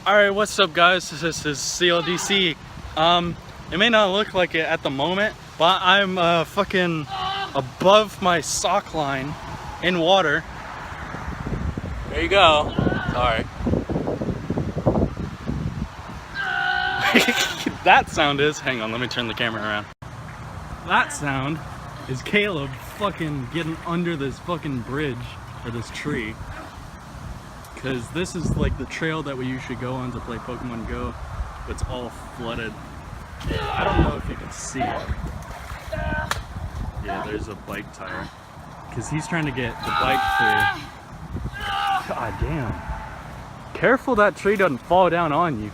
Alright, what's up guys? This is CLDC. It may not look like it at the moment, but I'm fucking above my sock line in water. There you go. Sorry. That sound is, hang on, let me turn the camera around. That sound is Caleb fucking getting under this fucking bridge or this tree. Because this is like the trail that we usually go on to play Pokemon Go. It's all flooded. I don't know if you can see it. Yeah, there's a bike tire. Because he's trying to get the bike through. God damn. Careful that tree doesn't fall down on you.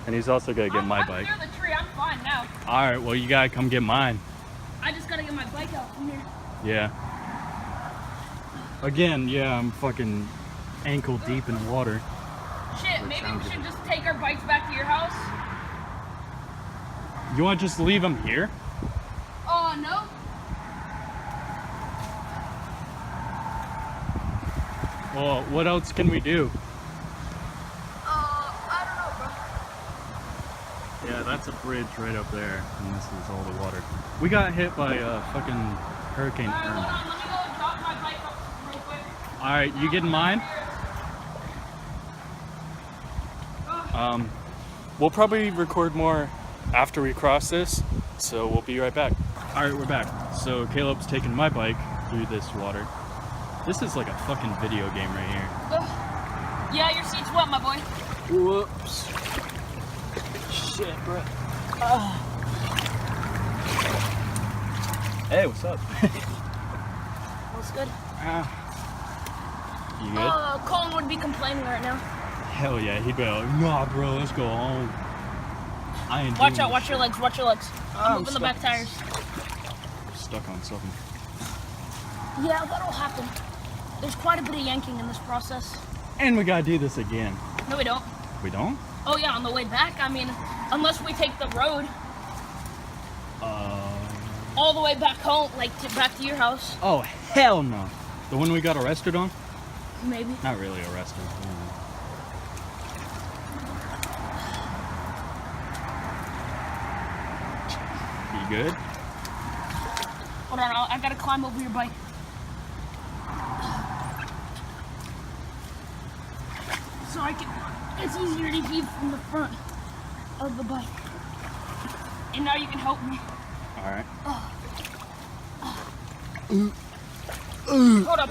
And he's also gonna get my bike. I'm near the tree, I'm fine now. Alright, well you gotta come get mine. I just gotta get my bike out from here. Yeah. Again, yeah, I'm fucking ankle deep in water. Shit, maybe we should just take our bikes back to your house? You want to just leave them here? Oh, no. Well, what else can we do? I don't know, bro. Yeah, that's a bridge right up there, and this is all the water. We got hit by fucking Hurricane Irma. Hold on, let me go drop my bike up real quick. Alright, you getting mine? We'll probably record more after we cross this, so we'll be right back. Alright, we're back. So Caleb's taking my bike through this water. This is like a fucking video game right here. Yeah, your seat's wet, my boy. Whoops. Shit, bro. Hey, what's up? What's good? You good? Colin would be complaining right now. Hell yeah, he'd be like, nah bro, let's go home. I ain't Watch out, watch your legs, watch your legs. I'm moving the back tires. I'm stuck on something. Yeah, that'll happen. There's quite a bit of yanking in this process. And we gotta do this again. No, we don't. We don't? Oh yeah, on the way back, I mean, unless we take the road. All the way back home, like back to your house. Oh, hell no. The one we got arrested on? Maybe. Not really arrested. You good? Hold on, I gotta climb over your bike. So it's easier to heave from the front of the bike. And now you can help me. Alright. Hold up.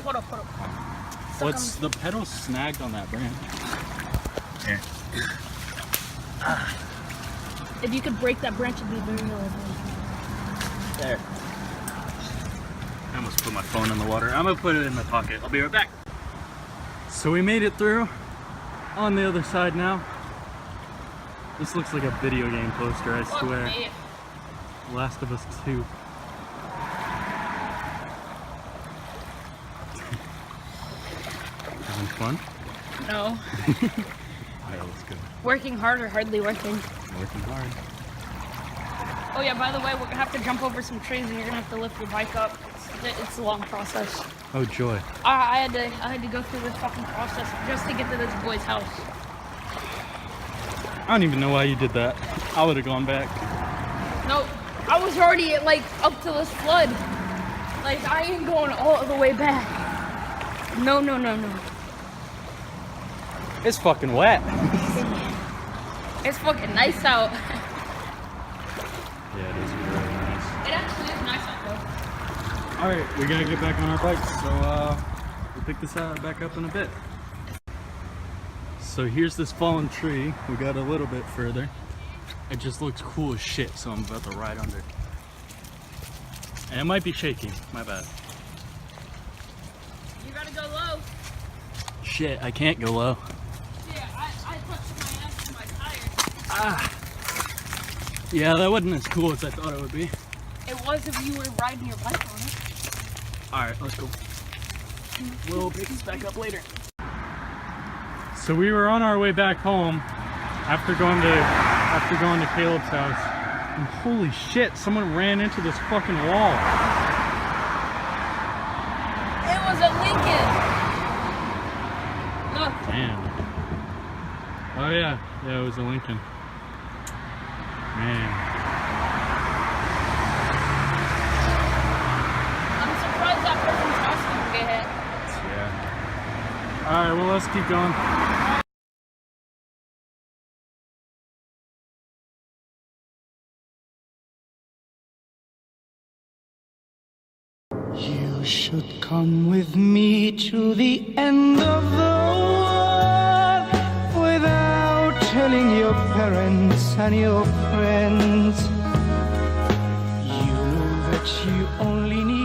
What's the pedal snagged on that branch? Here. If you could break that branch, it'd be very helpful. There. I almost put my phone in the water. I'm gonna put it in my pocket. I'll be right back. So we made it through. On the other side now. This looks like a video game poster, I swear. Okay. Last of Us 2. Having fun? No. Alright, let's go. Working hard or hardly working? Working hard. Oh yeah, by the way, we're gonna have to jump over some trees and you're gonna have to lift your bike up. It's a long process. Oh joy. I had to go through this fucking process just to get to this boy's house. I don't even know why you did that. I would have gone back. No, I was already like up to this flood. Like I ain't going all the way back. No. It's fucking wet. It's fucking nice out. Yeah, it is really nice. It actually is nice out though. Alright, we gotta get back on our bikes, so we'll pick this back up in a bit. So here's this fallen tree. We got a little bit further. It just looks cool as shit, so I'm about to ride under. And it might be shaking, my bad. You gotta go low. Shit, I can't go low. Yeah, I touched my ass to my tire. Yeah, that wasn't as cool as I thought it would be. It was if you were riding your bike on it. Alright, let's go. We'll pick this back up later. So we were on our way back home after going to Caleb's house. And holy shit, someone ran into this fucking wall. It was a Lincoln. Look. Damn. Oh yeah, Yeah, it was a Lincoln. Man. I'm surprised that person's house didn't get hit. Yeah. Alright, well, let's keep going. You should come with me to the end of the world without telling your parents and your friends. You know that you only need